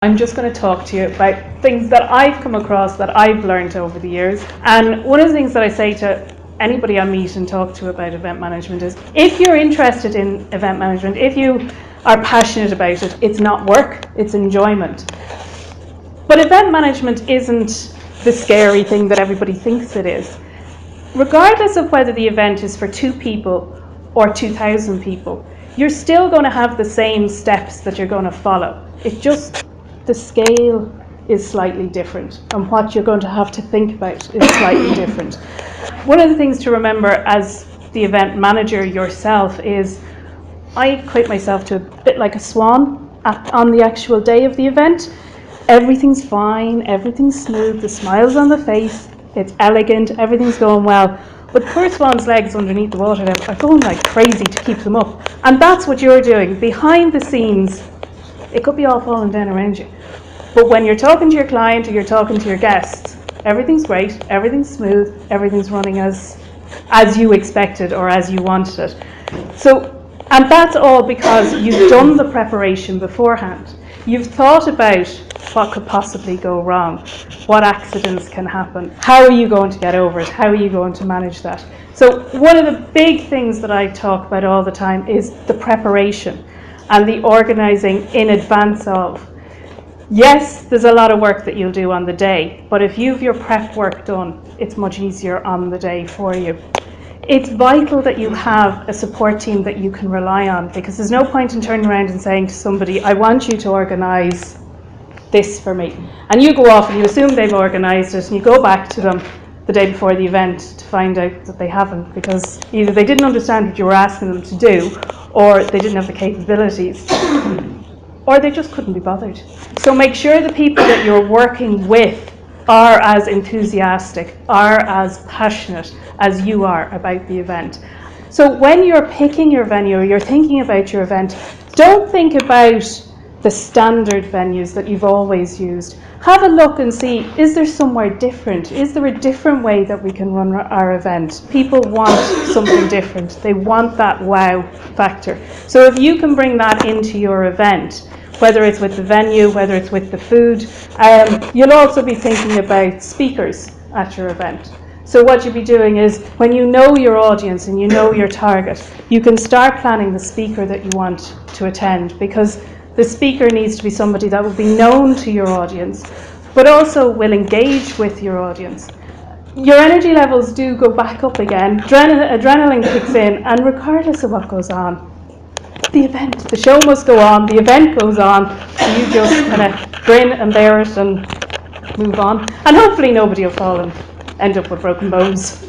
I'm just going to talk to you about things that I've come across, that I've learned over the years. And one of the things that I say to anybody I meet and talk to about event management is, if you're interested in event management, if you are passionate about it, it's not work, it's enjoyment. But event management isn't the scary thing that everybody thinks it is. Regardless of whether the event is for 2 people or 2,000 people, you're still going to have the same steps that you're going to follow. It just, the scale is slightly different, and what you're going to have to think about is slightly different. One of the things to remember as the event manager yourself is, I equate myself to a bit like a swan on the actual day of the event. Everything's fine, everything's smooth, the smile's on the face, it's elegant, everything's going well. But poor swan's legs underneath the water are going like crazy to keep them up. And that's what you're doing. Behind the scenes, it could be all falling down around you. But when you're talking to your client or you're talking to your guests, everything's great, everything's smooth, everything's running as you expected or as you wanted it. And that's all because you've done the preparation beforehand. You've thought about what could possibly go wrong, what accidents can happen, how are you going to get over it, how are you going to manage that. So one of the big things that I talk about all the time is the preparation and the organising in advance of. Yes, there's a lot of work that you'll do on the day, but if you've your prep work done, it's much easier on the day for you. It's vital that you have a support team that you can rely on, because there's no point in turning around and saying to somebody, I want you to organise this for me. And you go off and you assume they've organised it, and you go back to them the day before the event to find out that they haven't, because either they didn't understand what you were asking them to do, or they didn't have the capabilities, or they just couldn't be bothered. So make sure the people that you're working with are as enthusiastic, are as passionate as you are about the event. So when you're picking your venue, or you're thinking about your event, don't think about the standard venues that you've always used. Have a look and see, is there somewhere different? Is there a different way that we can run our event? People want something different. They want that wow factor. So if you can bring that into your event, whether it's with the venue, whether it's with the food, you'll also be thinking about speakers at your event. So what you'll be doing is, when you know your audience and you know your target, you can start planning the speaker that you want to attend, because the speaker needs to be somebody that will be known to your audience, but also will engage with your audience. Your energy levels do go back up again, adrenaline kicks in, and regardless of what goes on, the show must go on, the event goes on, so you just kind of grin and bear it and move on. And hopefully nobody will fall and end up with broken bones.